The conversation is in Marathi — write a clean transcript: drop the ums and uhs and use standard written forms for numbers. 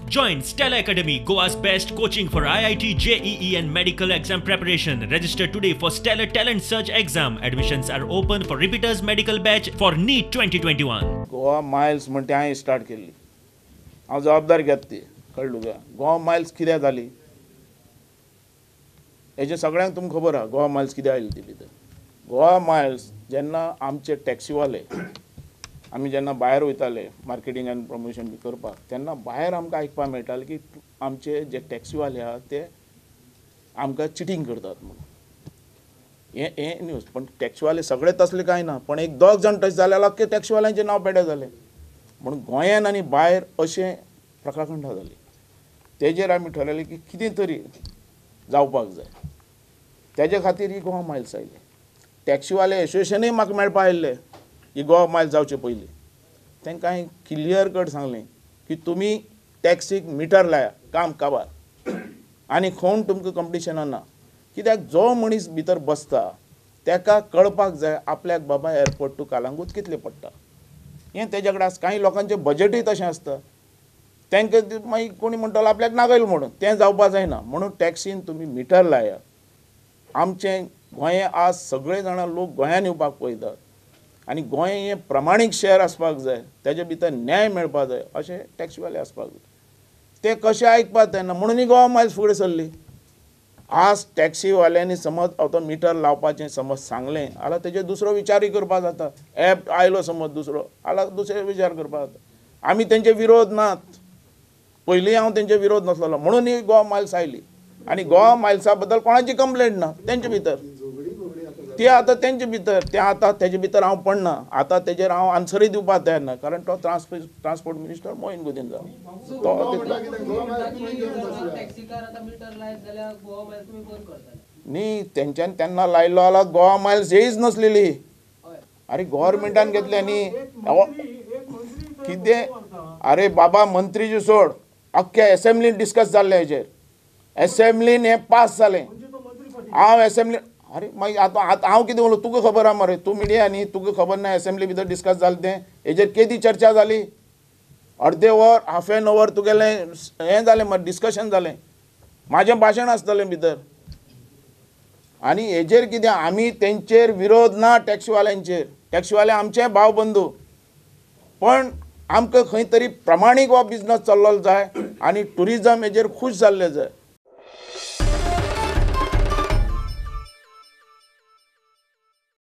Join Stella Academy, Goa's best coaching for IIT, JEE and medical exam preparation. Register today for Stellar Talent Search exam. Admissions are open for repeaters medical batch for NEET 2021. Goa Miles म्हणते हांवें स्टार्ट केल्ली. हांव जबाबदारी घेता ती, कळ्ळें तुका. गोवा मायल्स कित्याक जाली हेजें सगळ्यांक तुमकां खबर आहा. गोवा मायल्स कित्याक आयली ती भितर. गोवा मायल्स जेन्ना आमचे टॅक्सीवाले आमी जेन्ना भायर वयताले मार्केटींग आनी प्रमोशन बी करपाक, तेन्ना भायर आमकां आयकपाक मेळटालें की आमचे जे टॅक्सीवाले आहा ते आमकां चिटींग करतात म्हणून. हे न्यूज. पण टॅक्सीवाले सगळे तसले कांय ना, पण एक दोग जाण टच जाल्यार अख्खे टॅक्सीवाल्यांचें नांव पेड्यार जालें. म्हणून गोंयांत आनी भायर अशें प्रकाखंडा जाली. तेजेर आमी ठरयलें की कितें तरी जावपाक जाय. तेजे खातीर ही गोवा मायल्स आयली. टॅक्सीवाले एसोसिएशनूय म्हाका मेळपाक आयिल्ले ही गोवा मायल्स जावचे पयलीं. तांकां हांवें क्लियर कट सांगलें की तुमी टॅक्सीक मिटर लाया, काम काबार, आनी कोण तुमकां कंपिटिशनां ना. कित्याक जो मनीस भितर बसता ताका कळपाक जाय आपल्याक बाबा एअरपोर्ट टू कालांगूट कितलें पडटा. हें तेजे कडेन आसता. कांय लोकांचें बजेटूय तशें आसता. तांकां मागीर कोणी म्हणटलो आपल्याक नागयल म्हणून. तें जावपाक जायना. म्हणून टॅक्सीन तुमी मिटर लाया. आमचें गोंय आज सगळे जाणां लोक गोंयांत येवपाक पळयतात आनी गोंय हें प्रमाणीक शहर आसपाक जाय, तेजे भितर न्याय मेळपाक जाय अशें टॅक्सीवाले आसपाक जाय. ते कशें आयकपाक तेन्ना म्हणून गोवा मायल्स फुडें सरली. आज टॅक्सीवाल्यांनी समज तो मिटर लावपाचें समज सांगलें जाल्यार तेजेर दुसरो विचारूय करपाक जाता. एप आयलो समज दुसरो जाल्यार दुसरे विचार करपाक जाता. आमी तेंचे विरोध नात. पयलीं हांव तेंचे विरोध नासलोलो म्हणून ही गोवा मायल्स आयली. आनी गोवा मायल्सा बद्दल कोणाची कंप्लेंट ना तेंचे भितर. ते आतां तेंचे भितर तें आतां तेजे भितर हांव पडना. आतां तेजेर हांव आन्सरूय दिवपाक तयार ना, कारण तो ट्रान्सपोर्ट मिनिस्टर मोहीन गुदिन्हो न्ही. तेंच्यांनी तेन्ना लायलो जाल्यार गोवा मायल्स येयच नासलेली. अरे गव्हर्मेंटान घेतल्या न्ही कितें. अरे बाबा मंत्रीची सोड, अख्ख्या एसेंब्लीन डिस्कस जाल्लें हेजेर. एसेंब्लीन हें पास जालें. हांव एसेंब्ली अरे मागीर आतां हांव कितें उलोवं तुका खबर आहा मरे. तूं मिडिया न्ही, तुका खबर ना एसेंब्ली भितर डिस्कस जालें तें. हेजेर केदी चर्चा जाली. अर्दे वर हाफ एन अवर तुगेलें हें जालें मरे, डिस्कशन जालें. म्हाजें भाशण आसतलें भितर. आनी हेजेर कितें आमी तेंचेर विरोध ना टॅक्सीवाल्यांचेर. टॅक्सीवाले आमचे भाव बंधू. पण आमकां खंय तरी प्रमाणीक हो बिझनस चल्लो जाय आनी ट्युरिजम हेजेर खूश जाल्लें जाय.